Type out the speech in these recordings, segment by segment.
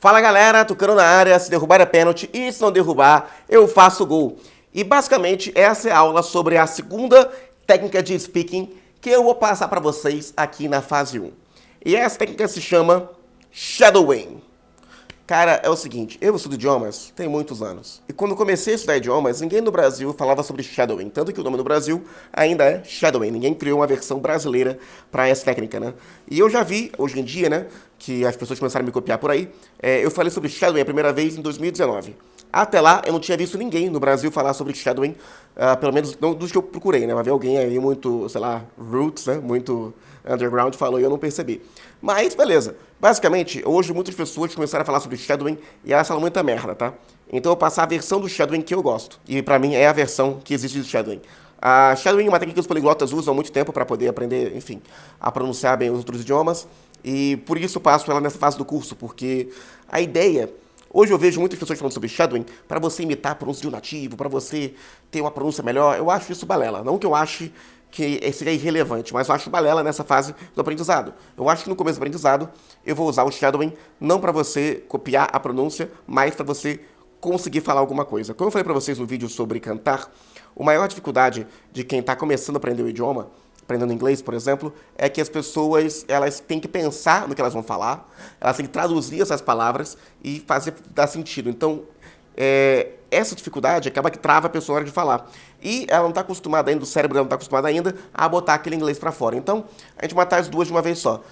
Fala galera, Tucano na área, se derrubar é pênalti e se não derrubar, eu faço gol. E basicamente essa é a aula sobre a segunda técnica de speaking que eu vou passar para vocês aqui na fase 1. E essa técnica se chama Shadowing. Cara, é o seguinte, eu estudo idiomas tem muitos anos. E quando eu comecei a estudar idiomas, ninguém no Brasil falava sobre shadowing. Tanto que o nome no Brasil ainda é shadowing. Ninguém criou uma versão brasileira para essa técnica, né? E eu já vi, hoje em dia, né, que as pessoas começaram a me copiar por aí. Eu falei sobre shadowing a primeira vez em 2019. Até lá, eu não tinha visto ninguém no Brasil falar sobre shadowing, pelo menos não dos que eu procurei, né? Vai ver alguém aí muito, sei lá, roots, né? Muito underground falou e eu não percebi. Mas, beleza. Basicamente, hoje muitas pessoas começaram a falar sobre shadowing e elas falam muita merda, tá? Então eu vou passar a versão do shadowing que eu gosto. E pra mim é a versão que existe do shadowing. A shadowing é uma técnica que os poliglotas usam há muito tempo para poder aprender, enfim, a pronunciar bem os outros idiomas. E por isso eu passo ela nessa fase do curso, porque a ideia... Hoje eu vejo muitas pessoas falando sobre shadowing para você imitar a pronúncia de um nativo, para você ter uma pronúncia melhor. Eu acho isso balela. Não que eu ache que seria irrelevante, mas eu acho balela nessa fase do aprendizado. Eu acho que no começo do aprendizado eu vou usar o shadowing não para você copiar a pronúncia, mas para você conseguir falar alguma coisa. Como eu falei para vocês no vídeo sobre cantar, a maior dificuldade de quem está começando a aprender o idioma, aprendendo inglês, por exemplo, é que as pessoas elas têm que pensar no que elas vão falar, elas têm que traduzir essas palavras e fazer dar sentido. Então, essa dificuldade acaba que trava a pessoa na hora de falar. E ela não está acostumada ainda, o cérebro não está acostumado ainda a botar aquele inglês para fora. Então, a gente matar as duas de uma vez só.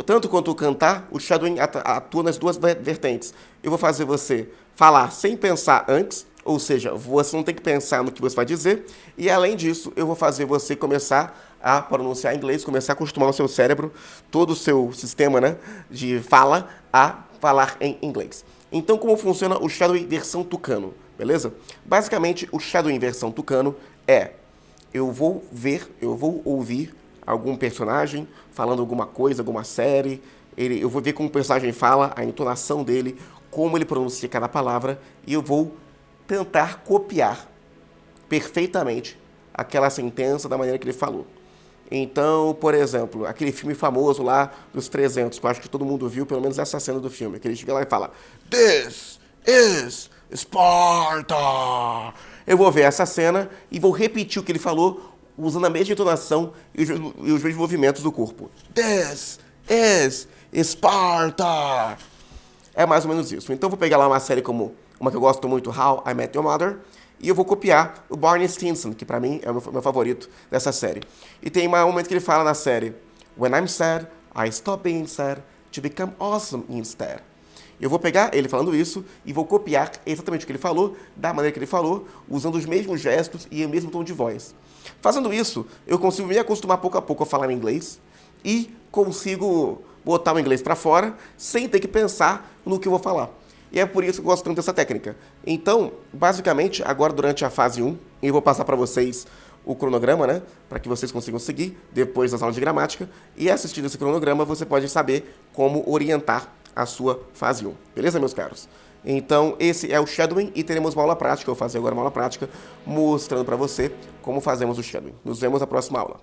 Tanto quanto o cantar, o shadowing atua nas duas vertentes. Eu vou fazer você falar sem pensar antes, ou seja, você não tem que pensar no que você vai dizer, e além disso, eu vou fazer você começar a pronunciar inglês, começar a acostumar o seu cérebro, todo o seu sistema, né, de fala, a falar em inglês. Então, como funciona o shadowing versão tucano, beleza? Basicamente, o shadowing versão tucano é, eu vou ouvir algum personagem falando alguma coisa, alguma série, eu vou ver como o personagem fala, a entonação dele, como ele pronuncia cada palavra, e eu vou tentar copiar perfeitamente aquela sentença da maneira que ele falou. Então, por exemplo, aquele filme famoso lá dos 300, que eu acho que todo mundo viu, pelo menos essa cena do filme, que ele chega lá e fala This is Sparta! Eu vou ver essa cena e vou repetir o que ele falou usando a mesma entonação e os mesmos movimentos do corpo. This is Sparta! É mais ou menos isso. Então eu vou pegar lá uma série como uma que eu gosto muito, How I Met Your Mother, e eu vou copiar o Barney Stinson, que pra mim é o meu favorito dessa série. E tem um momento que ele fala na série, When I'm sad, I stop being sad to become awesome instead. Eu vou pegar ele falando isso e vou copiar exatamente o que ele falou, da maneira que ele falou, usando os mesmos gestos e o mesmo tom de voz. Fazendo isso, eu consigo me acostumar pouco a pouco a falar inglês e consigo botar o inglês pra fora sem ter que pensar no que eu vou falar. E é por isso que eu gosto tanto dessa técnica. Então, basicamente, agora durante a fase 1, eu vou passar para vocês o cronograma, né? Para que vocês consigam seguir depois das aulas de gramática. E assistindo esse cronograma, você pode saber como orientar a sua fase 1. Beleza, meus caros? Então, esse é o shadowing e teremos uma aula prática. Eu vou fazer agora uma aula prática mostrando para você como fazemos o shadowing. Nos vemos na próxima aula.